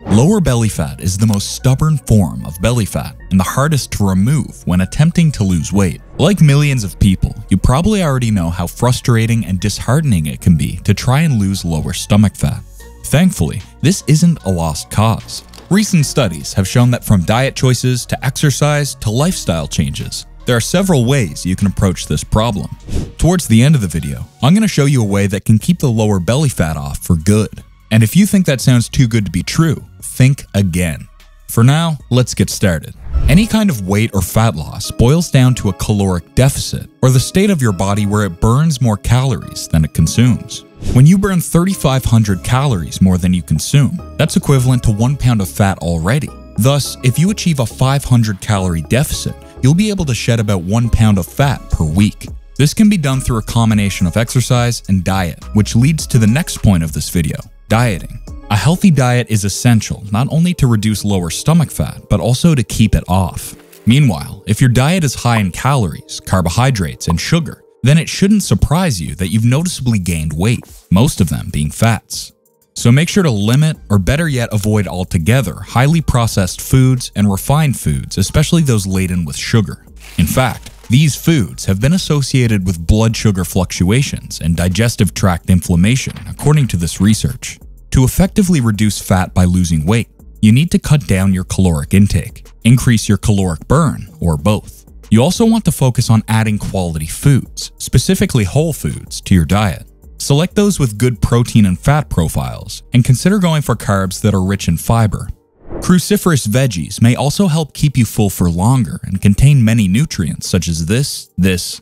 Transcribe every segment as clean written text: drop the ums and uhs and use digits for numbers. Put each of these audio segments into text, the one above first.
Lower belly fat is the most stubborn form of belly fat and the hardest to remove when attempting to lose weight. Like millions of people, you probably already know how frustrating and disheartening it can be to try and lose lower stomach fat. Thankfully, this isn't a lost cause. Recent studies have shown that from diet choices to exercise to lifestyle changes, there are several ways you can approach this problem. Towards the end of the video, I'm going to show you a way that can keep the lower belly fat off for good. And if you think that sounds too good to be true, think again. For now, let's get started. Any kind of weight or fat loss boils down to a caloric deficit, or the state of your body where it burns more calories than it consumes. When you burn 3,500 calories more than you consume, that's equivalent to 1 pound of fat already. Thus, if you achieve a 500 calorie deficit, you'll be able to shed about 1 pound of fat per week. This can be done through a combination of exercise and diet, which leads to the next point of this video: dieting. A healthy diet is essential not only to reduce lower stomach fat, but also to keep it off. Meanwhile, if your diet is high in calories, carbohydrates, and sugar, then it shouldn't surprise you that you've noticeably gained weight, most of them being fats. So make sure to limit, or better yet avoid altogether, highly processed foods and refined foods, especially those laden with sugar. In fact, these foods have been associated with blood sugar fluctuations and digestive tract inflammation, according to this research. To effectively reduce fat by losing weight, you need to cut down your caloric intake, increase your caloric burn, or both. You also want to focus on adding quality foods, specifically whole foods, to your diet. Select those with good protein and fat profiles, and consider going for carbs that are rich in fiber. Cruciferous veggies may also help keep you full for longer and contain many nutrients such as this,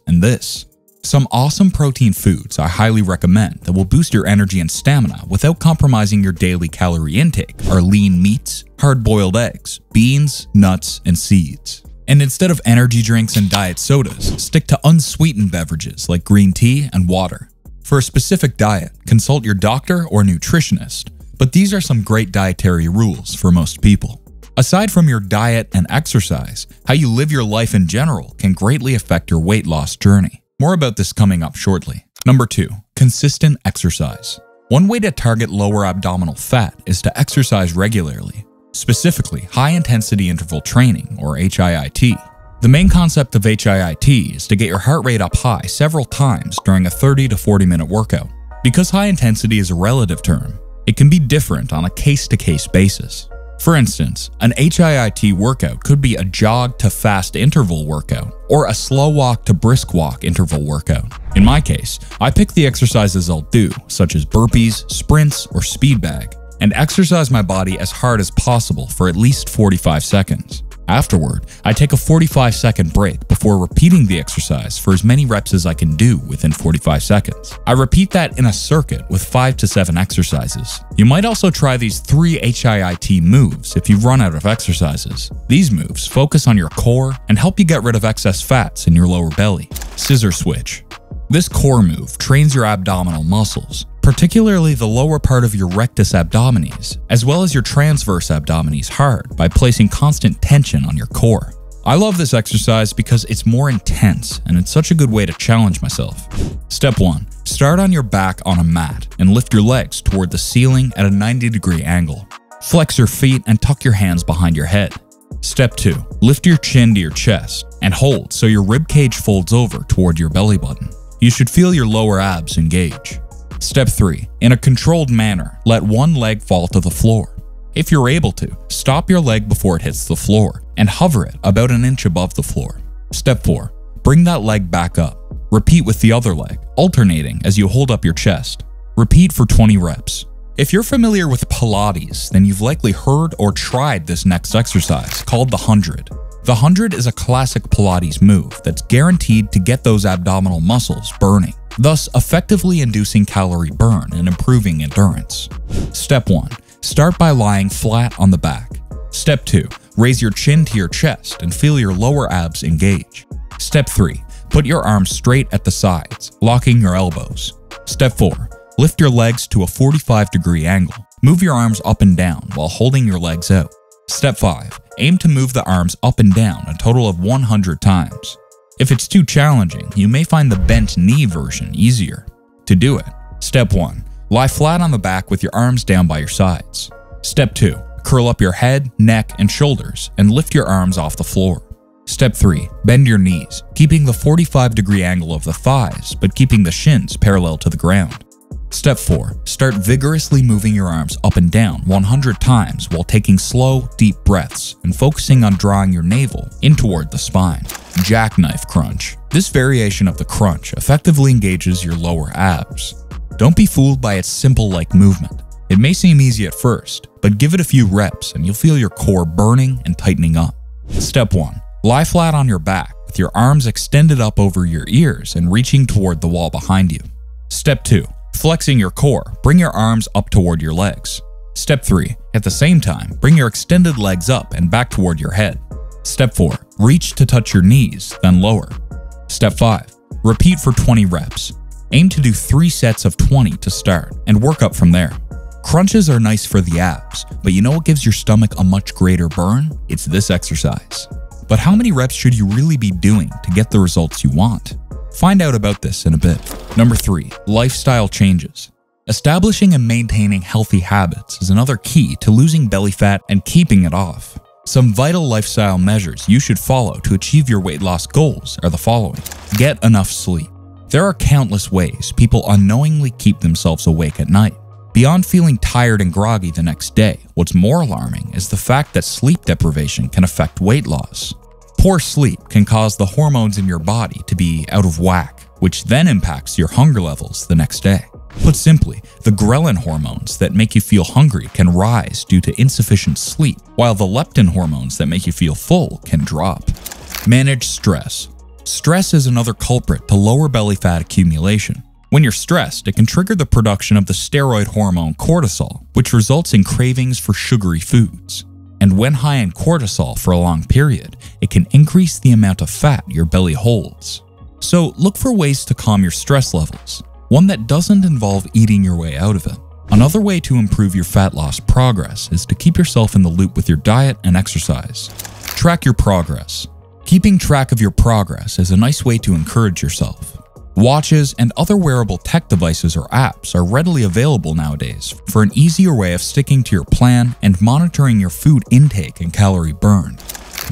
and this. Some awesome protein foods I highly recommend that will boost your energy and stamina without compromising your daily calorie intake are lean meats, hard-boiled eggs, beans, nuts, and seeds. And instead of energy drinks and diet sodas, stick to unsweetened beverages like green tea and water. For a specific diet, consult your doctor or nutritionist, but these are some great dietary rules for most people. Aside from your diet and exercise, how you live your life in general can greatly affect your weight loss journey. More about this coming up shortly. Number 2. Consistent exercise. One way to target lower abdominal fat is to exercise regularly, specifically high-intensity interval training, or HIIT. The main concept of HIIT is to get your heart rate up high several times during a 30 to 40 minute workout. Because high intensity is a relative term, it can be different on a case-to-case basis. For instance, an HIIT workout could be a jog to fast interval workout, or a slow walk to brisk walk interval workout. In my case, I pick the exercises I'll do, such as burpees, sprints, or speed bag, and exercise my body as hard as possible for at least 45 seconds. Afterward, I take a 45-second break before repeating the exercise for as many reps as I can do within 45 seconds. I repeat that in a circuit with 5 to 7 exercises. You might also try these 3 HIIT moves if you've run out of exercises. These moves focus on your core and help you get rid of excess fats in your lower belly. Scizor Switch. This core move trains your abdominal muscles, particularly the lower part of your rectus abdominis, as well as your transverse abdominis hard by placing constant tension on your core. I love this exercise because it's more intense and it's such a good way to challenge myself. Step 1. Start on your back on a mat and lift your legs toward the ceiling at a 90-degree angle. Flex your feet and tuck your hands behind your head. Step 2. Lift your chin to your chest and hold so your rib cage folds over toward your belly button. You should feel your lower abs engage. Step 3. In a controlled manner, let one leg fall to the floor. If you're able to, stop your leg before it hits the floor and hover it about an inch above the floor. Step 4. Bring that leg back up. Repeat with the other leg, alternating as you hold up your chest. Repeat for 20 reps. If you're familiar with Pilates, then you've likely heard or tried this next exercise called the 100. The 100 is a classic Pilates move that's guaranteed to get those abdominal muscles burning, thus effectively inducing calorie burn and improving endurance. Step 1. Start by lying flat on the back. Step 2. Raise your chin to your chest and feel your lower abs engage. Step 3. Put your arms straight at the sides, locking your elbows. Step 4. Lift your legs to a 45-degree angle. Move your arms up and down while holding your legs out. Step 5. Aim to move the arms up and down a total of 100 times. If it's too challenging, you may find the bent knee version easier. To do it, Step 1. Lie flat on the back with your arms down by your sides. Step 2. curl up your head, neck, and shoulders, and lift your arms off the floor. Step 3. Bend your knees, keeping the 45-degree angle of the thighs, but keeping the shins parallel to the ground. Step 4. Start vigorously moving your arms up and down 100 times while taking slow, deep breaths and focusing on drawing your navel in toward the spine. Jackknife crunch. This variation of the crunch effectively engages your lower abs. Don't be fooled by its simple-like movement. It may seem easy at first, but give it a few reps and you'll feel your core burning and tightening up. Step 1. Lie flat on your back with your arms extended up over your ears and reaching toward the wall behind you. Step 2. Flexing your core, bring your arms up toward your legs. Step 3. At the same time, bring your extended legs up and back toward your head. Step 4. Reach to touch your knees, then lower. Step 5. Repeat for 20 reps. Aim to do 3 sets of 20 to start and work up from there. Crunches are nice for the abs, but you know what gives your stomach a much greater burn? It's this exercise. But how many reps should you really be doing to get the results you want? Find out about this in a bit. Number 3. Lifestyle changes. Establishing and maintaining healthy habits is another key to losing belly fat and keeping it off. Some vital lifestyle measures you should follow to achieve your weight loss goals are the following. Get enough sleep. There are countless ways people unknowingly keep themselves awake at night. Beyond feeling tired and groggy the next day, what's more alarming is the fact that sleep deprivation can affect weight loss. Poor sleep can cause the hormones in your body to be out of whack, which then impacts your hunger levels the next day. Put simply, the ghrelin hormones that make you feel hungry can rise due to insufficient sleep, while the leptin hormones that make you feel full can drop. Manage stress. Stress is another culprit to lower belly fat accumulation. When you're stressed, it can trigger the production of the steroid hormone cortisol, which results in cravings for sugary foods. And when high in cortisol for a long period, it can increase the amount of fat your belly holds. So look for ways to calm your stress levels, one that doesn't involve eating your way out of it. Another way to improve your fat loss progress is to keep yourself in the loop with your diet and exercise. Track your progress. Keeping track of your progress is a nice way to encourage yourself. Watches and other wearable tech devices or apps are readily available nowadays for an easier way of sticking to your plan and monitoring your food intake and calorie burn.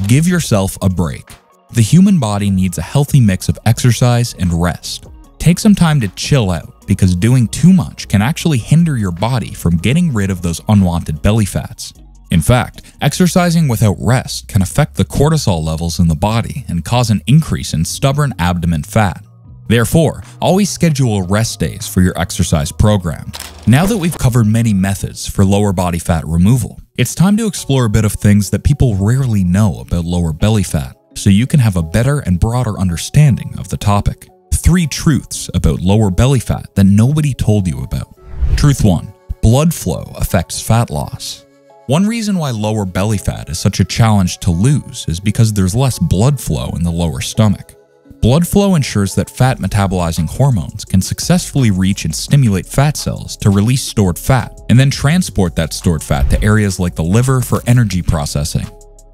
Give yourself a break. The human body needs a healthy mix of exercise and rest. Take some time to chill out because doing too much can actually hinder your body from getting rid of those unwanted belly fats. In fact, exercising without rest can affect the cortisol levels in the body and cause an increase in stubborn abdomen fat. Therefore, always schedule rest days for your exercise program. Now that we've covered many methods for lower body fat removal, it's time to explore a bit of things that people rarely know about lower belly fat, so you can have a better and broader understanding of the topic. 3 truths about lower belly fat that nobody told you about. Truth 1. Blood flow affects fat loss. One reason why lower belly fat is such a challenge to lose is because there's less blood flow in the lower stomach. Blood flow ensures that fat metabolizing hormones can successfully reach and stimulate fat cells to release stored fat and then transport that stored fat to areas like the liver for energy processing.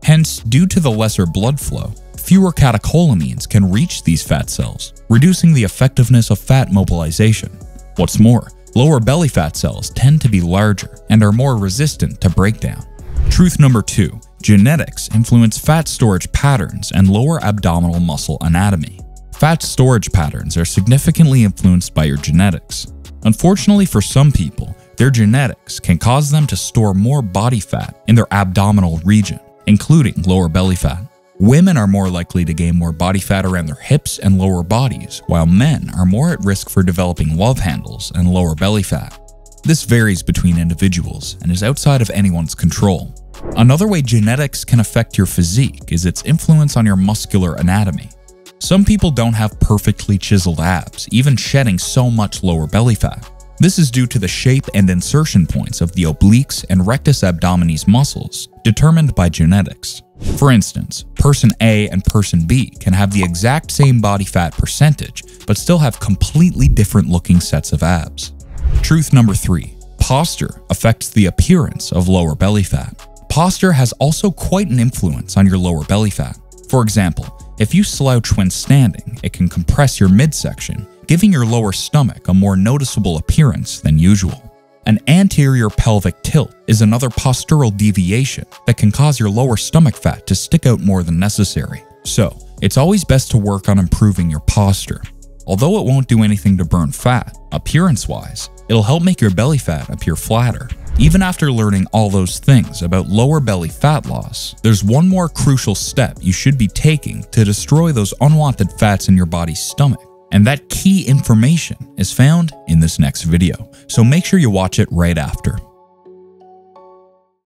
Hence, due to the lesser blood flow, fewer catecholamines can reach these fat cells, reducing the effectiveness of fat mobilization. What's more, lower belly fat cells tend to be larger and are more resistant to breakdown. Truth number 2. Genetics influence fat storage patterns and lower abdominal muscle anatomy. Fat storage patterns are significantly influenced by your genetics. Unfortunately for some people, their genetics can cause them to store more body fat in their abdominal region, including lower belly fat. Women are more likely to gain more body fat around their hips and lower bodies, while men are more at risk for developing love handles and lower belly fat. This varies between individuals and is outside of anyone's control. Another way genetics can affect your physique is its influence on your muscular anatomy. Some people don't have perfectly chiseled abs, even shedding so much lower belly fat. This is due to the shape and insertion points of the obliques and rectus abdominis muscles, determined by genetics. For instance, person A and person B can have the exact same body fat percentage, but still have completely different looking sets of abs. Truth number 3. Posture affects the appearance of lower belly fat. Posture has also quite an influence on your lower belly fat. For example, if you slouch when standing, it can compress your midsection, giving your lower stomach a more noticeable appearance than usual. An anterior pelvic tilt is another postural deviation that can cause your lower stomach fat to stick out more than necessary. So, it's always best to work on improving your posture. Although it won't do anything to burn fat, appearance-wise, it'll help make your belly fat appear flatter. Even after learning all those things about lower belly fat loss, there's one more crucial step you should be taking to destroy those unwanted fats in your body's stomach. And that key information is found in this next video, so make sure you watch it right after.